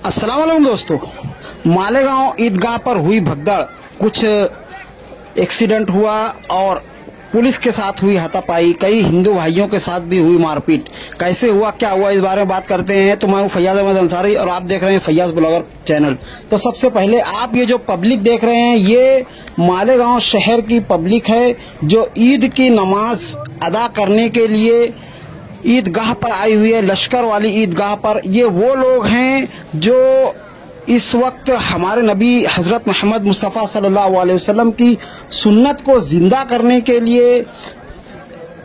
अस्सलाम वालेकुम दोस्तों, मालेगांव ईदगाह पर हुई भगदड़, कुछ एक्सीडेंट हुआ और पुलिस के साथ हुई हाथापाई, कई हिंदू भाइयों के साथ भी हुई मारपीट। कैसे हुआ, क्या हुआ, इस बारे में बात करते हैं। तो मैं हूं फैयाज अहमद अंसारी और आप देख रहे हैं फैयाज ब्लॉगर चैनल। तो सबसे पहले आप ये जो पब्लिक देख रहे हैं, ये मालेगांव शहर की पब्लिक है जो ईद की नमाज अदा करने के लिए ईदगाह पर आई हुई है, लश्कर वाली ईदगाह पर। ये वो लोग हैं जो इस वक्त हमारे नबी हजरत मोहम्मद मुस्तफ़ा सल्लल्लाहु अलैहि वसल्लम की सुन्नत को जिंदा करने के लिए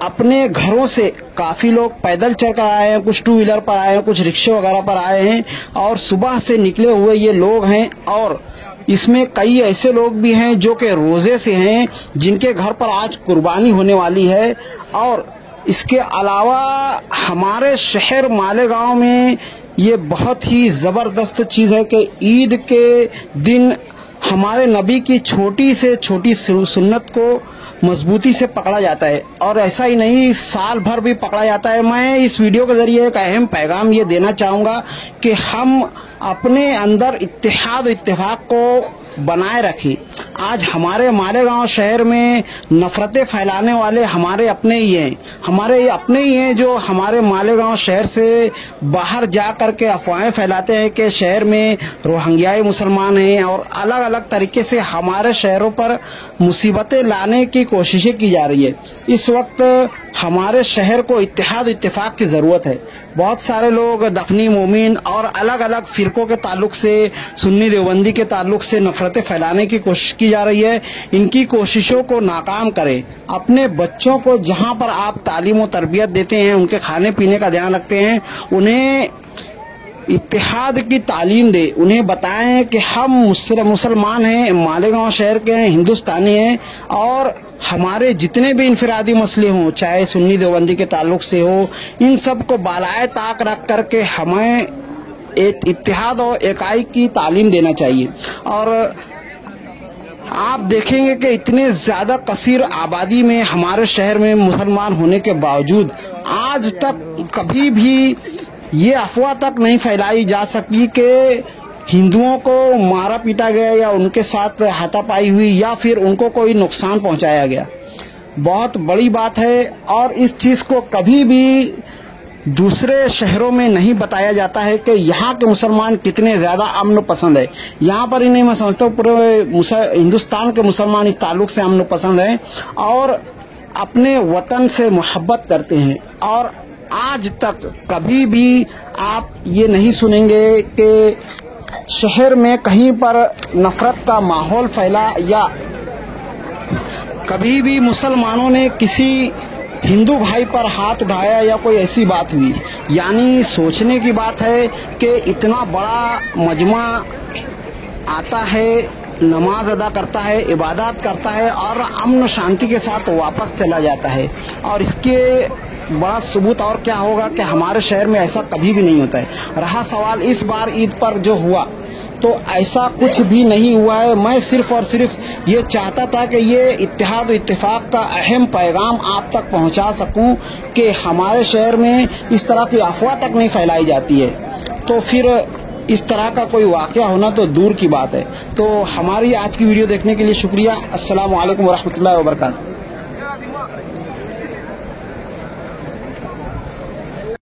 अपने घरों से काफ़ी लोग पैदल चल कर आए हैं, कुछ टू व्हीलर पर आए हैं, कुछ रिक्शे वगैरह पर आए हैं और सुबह से निकले हुए ये लोग हैं। और इसमें कई ऐसे लोग भी हैं जो कि रोज़े से हैं, जिनके घर पर आज कुर्बानी होने वाली है। और इसके अलावा हमारे शहर मालेगांव में ये बहुत ही ज़बरदस्त चीज़ है कि ईद के दिन हमारे नबी की छोटी से छोटी सुन्नत को मजबूती से पकड़ा जाता है। और ऐसा ही नहीं, साल भर भी पकड़ा जाता है। मैं इस वीडियो के जरिए एक अहम पैगाम ये देना चाहूँगा कि हम अपने अंदर इत्तेहाद इत्तेफाक को बनाए रखें। आज हमारे मालेगांव शहर में नफरतें फैलाने वाले हमारे अपने ही हैं, जो हमारे मालेगांव शहर से बाहर जा करके अफवाहें फैलाते हैं कि शहर में रोहिंग्याई मुसलमान हैं और अलग अलग तरीके से हमारे शहरों पर मुसीबतें लाने की कोशिशें की जा रही है। इस वक्त हमारे शहर को इत्तेहाद इत्तेफाक की ज़रूरत है। बहुत सारे लोग दफनी मोमिन और अलग अलग फ़िरकों के ताल्लुक से, सुन्नी देवबंदी के ताल्लुक से नफरतें फैलाने की कोशिश की जा रही है। इनकी कोशिशों को नाकाम करें। अपने बच्चों को जहां पर आप तालीम और तरबियत देते हैं, उनके खाने पीने का ध्यान रखते हैं, उन्हें इत्तेहाद की तालीम दे। उन्हें बताएं कि हम मुसलमान हैं, मालेगांव शहर के हैं, हिंदुस्तानी हैं और हमारे जितने भी इनफरादी मसले हों, चाहे सुन्नी देवबंदी के ताल्लुक से हो, इन सब को बालाए ताक रख करके हमें एक इत्तेहाद और इकाई की तालीम देना चाहिए। और आप देखेंगे कि इतने ज़्यादा कसीर आबादी में हमारे शहर में मुसलमान होने के बावजूद आज तक कभी भी ये अफवाह तक नहीं फैलाई जा सकी कि हिंदुओं को मारा पीटा गया या उनके साथ हाथापाई हुई या फिर उनको कोई नुकसान पहुंचाया गया। बहुत बड़ी बात है और इस चीज़ को कभी भी दूसरे शहरों में नहीं बताया जाता है कि यहाँ के मुसलमान कितने ज़्यादा अमन पसंद है। यहाँ पर ही नहीं, मैं समझता हूँ पूरे हिंदुस्तान के मुसलमान इस ताल्लुक से अमन पसंद हैं और अपने वतन से मोहब्बत करते हैं। और आज तक कभी भी आप ये नहीं सुनेंगे कि शहर में कहीं पर नफरत का माहौल फैला या कभी भी मुसलमानों ने किसी हिंदू भाई पर हाथ उठाया या कोई ऐसी बात हुई। यानी सोचने की बात है कि इतना बड़ा मजमा आता है, नमाज अदा करता है, इबादत करता है और अमन शांति के साथ वापस चला जाता है। और इसके बड़ा सबूत और क्या होगा कि हमारे शहर में ऐसा कभी भी नहीं होता है। रहा सवाल इस बार ईद पर जो हुआ, तो ऐसा कुछ भी नहीं हुआ है। मैं सिर्फ और सिर्फ ये चाहता था कि ये इत्तेहाद इत्तेफाक का अहम पैगाम आप तक पहुंचा सकूं कि हमारे शहर में इस तरह की अफवाह तक नहीं फैलाई जाती है। तो फिर इस तरह का कोई वाक़या होना तो दूर की बात है। तो हमारी आज की वीडियो देखने के लिए शुक्रिया। अस्सलाम वालेकुम वरहमतुल्लाहि वबरकातुहू।